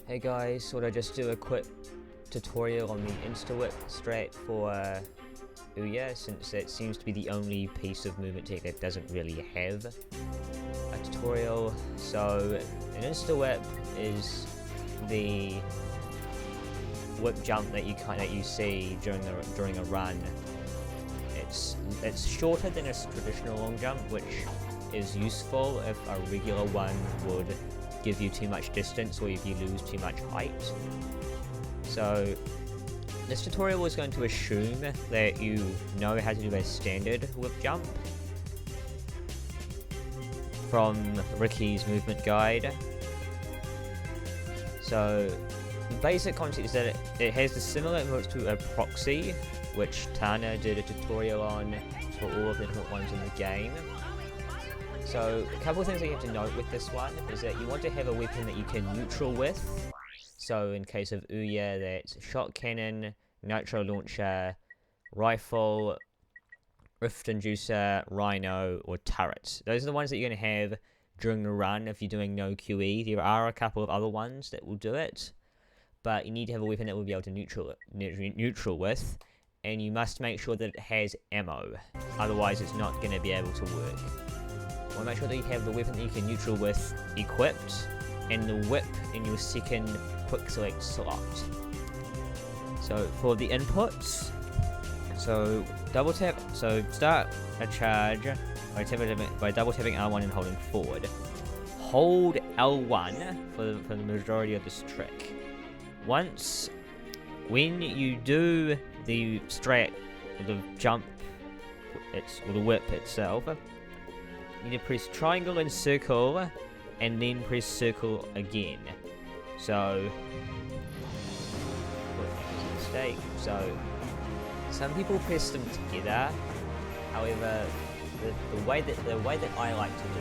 Hey guys, thought I'd just do a quick tutorial on the Instawhip strat for UYA, since it seems to be the only piece of movement tech that doesn't really have a tutorial. So an Instawhip is the whip jump that you see during a run. It's shorter than a traditional long jump, which is useful if a regular one would give you too much distance or if you lose too much height. So this tutorial is going to assume that you know how to do a standard whip jump from Ricky's movement guide. So the basic concept is that it has a similar movement to a proxy, which Tana did a tutorial on for all of the different ones in the game. So a couple of things that you have to note with this one is that you want to have a weapon that you can neutral with. So in case of UYA, that's shot cannon, nitro launcher, rifle, rift inducer, rhino, or turret. Those are the ones that you're going to have during the run if you're doing no QE. There are a couple of other ones that will do it, but you need to have a weapon that will be able to neutral with, and you must make sure that it has ammo. Otherwise it's not going to be able to work. You want to make sure that you have the weapon that you can neutral with equipped, and the whip in your second quick select slot. So for the inputs, so double tap, so start a charge by double tapping R1 and holding forward. Hold L1 for the majority of this trick. When you do the strat, the jump, or the whip itself, you need to press triangle and circle, and then press circle again. So, mistake. So, some people press them together. However, the way that I like to do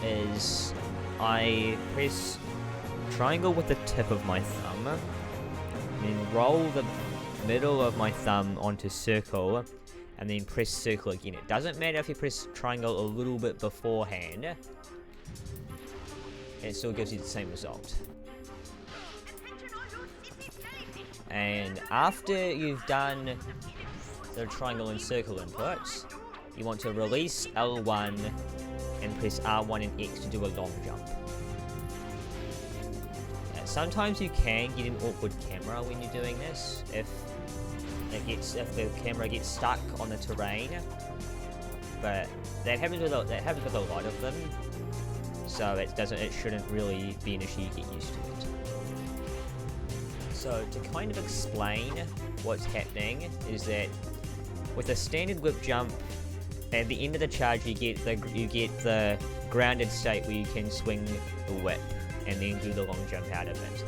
it is I press triangle with the tip of my thumb, and then roll the middle of my thumb onto circle, and then press circle again. It doesn't matter if you press triangle a little bit beforehand, it still gives you the same result. And after you've done the triangle and circle inputs, you want to release L1 and press R1 and X to do a long jump. Sometimes you can get an awkward camera when you're doing this, if the camera gets stuck on the terrain, but that happens with a lot of them, so it shouldn't really be an issue. You get used to it. So to kind of explain what's happening is that with a standard whip jump, at the end of the charge you get the grounded state where you can swing the whip and then do the long jump out of it.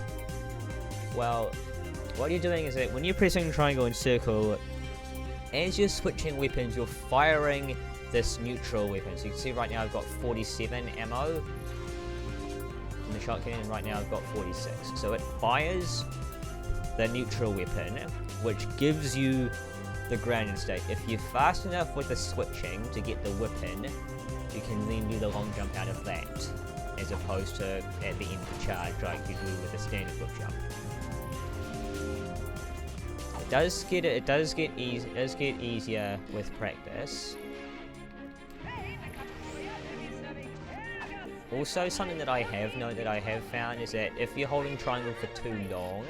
Well, what you're doing is that when you're pressing triangle and circle, as you're switching weapons, you're firing this neutral weapon. So you can see right now I've got 47 ammo in the shotgun, and right now I've got 46. So it fires the neutral weapon, which gives you the grounded state. If you're fast enough with the switching to get the whip in, you can then do the long jump out of that, as opposed to at the end of the charge like you do with a standard whip jump. It does get easier with practice. Also, something that I have found is that if you're holding triangle for too long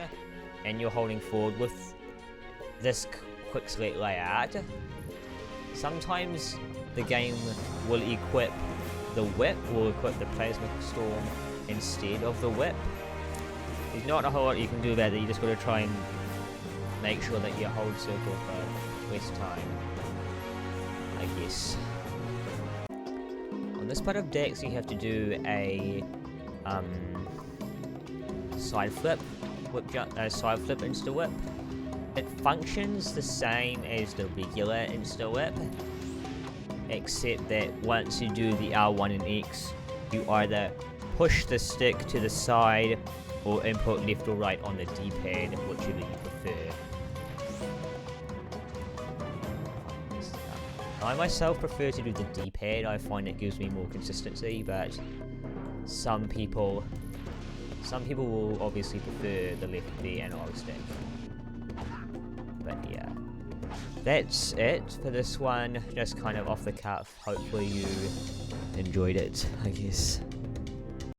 and you're holding forward with this quick select layout, sometimes the game will equip the whip, will equip the plasma storm instead of the whip. There's not a whole lot you can do about it. You just got to try and make sure that you hold circle for less time, I guess. On this part of Daxx, you have to do a side flip insta whip. It functions the same as the regular insta whip, except that once you do the R1 and X, you either push the stick to the side or input left or right on the D-pad, whichever you prefer. I myself prefer to do the D-pad. I find it gives me more consistency, but some people will obviously prefer the lefty analog stick. But yeah, that's it for this one. Just kind of off the cuff. Hopefully you enjoyed it, I guess.